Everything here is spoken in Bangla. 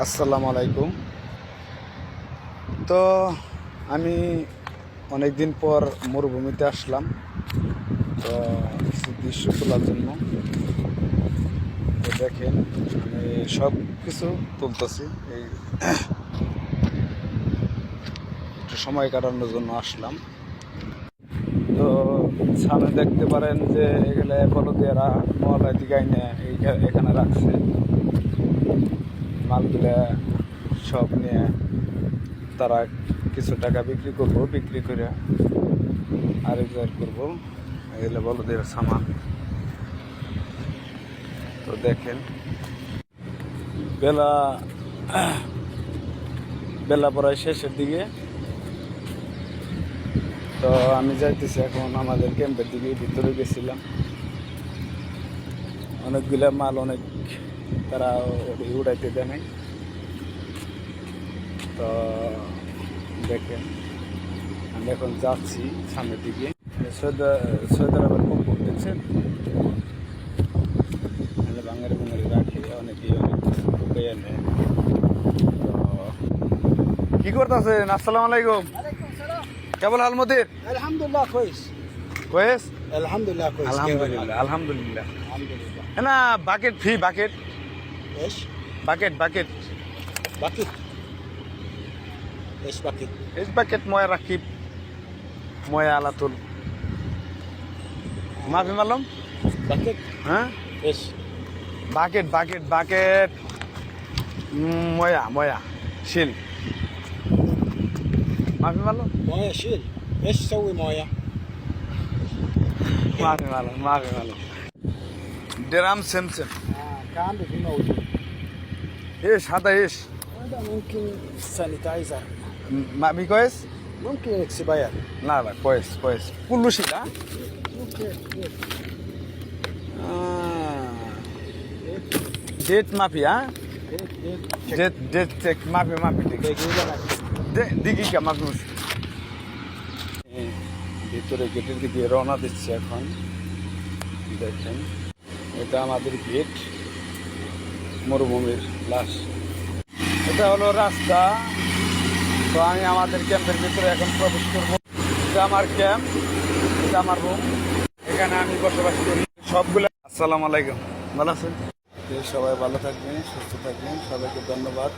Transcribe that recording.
আসসালামু আলাইকুম। তো আমি অনেক দিন পর মরুভূমিতে আসলাম, তো কিছু দৃশ্য তোলার জন্য। তো দেখেন, আমি সব কিছু তুলতেছি, এই একটু সময় কাটানোর জন্য আসলাম। তো সামনে দেখতে পারেন যে এগুলো বলদিয়ারা মহলায় দিঘায় নিয়ে এখানে রাখছে মালগুলা, সব নিয়ে তারা কিছু টাকা বিক্রি করবো, বিক্রি করে আরেক জায়গায় করবো। এগুলো বলদের সামান। তো দেখেন, বেলা বেলা পড়ায় শেষের দিকে। তো আমি যাইতেছি এখন আমাদের ক্যাম্পের দিকে। ভিতরে গেছিলাম, অনেকগুলা মাল তারা উড়াইতে দেয় নাই। তো দেখেন, আমি এখন যাচ্ছি সামনের দিকে। সৈয়দ আরবের পুকুর দেখছেন, বাঙালি বাঙালি রাখে, অনেকেই অনেক কিছু নেয়। তো কি করতেছেন? আসসালামু আলাইকুম। কেবল আলমদির আলহামদুলিল্লাহ কইস কয়েস আলহামদুলিল্লাহ কইস আলহামদুলিল্লাহ আলহামদুলিল্লাহ। না বাকেট ফি বাকেট ايش বাকেট বাকেট باكيت ايش باكيت এস বাকেট ময়া রাকিব ময়া আলাতুল মাফি মালুম। باكيت হ্যাঁ, ايش বাকেট বাকেট বাকেট ময়া ময়া শিল মাফি মালুম। مويه شيل ايش تسوي مويه মাফি মালুম মাফি মালুম। Drum same same كان في موجود ايش هذا ايش؟ هذا ممكن سانيتايزر মাফি কয়েস ممكن اكسباير না না কয়েস কয়েস কুল্লু শিল। اوكي ডেট মাফি। হ্যাঁ, هيك ডেট চেক মাফি মাফি দিঘি কা মাফি। ভিতরে গেটের দিকে রওনা দিচ্ছে এখন। দেখেন, এটা আমাদের গেট, মরুভূমির লাশ। এটা হলো রাস্তা। তো আমি আমাদের ক্যাম্পের ভিতরে এখন প্রবেশ করবো। এটা আমার ক্যাম্প, এটা আমার রুম, এখানে আমি বসবাস করি সবগুলো। আসসালামু আলাইকুম, ভালো আছেন? সবাই ভালো থাকবেন, সুস্থ থাকবেন, সবাইকে ধন্যবাদ।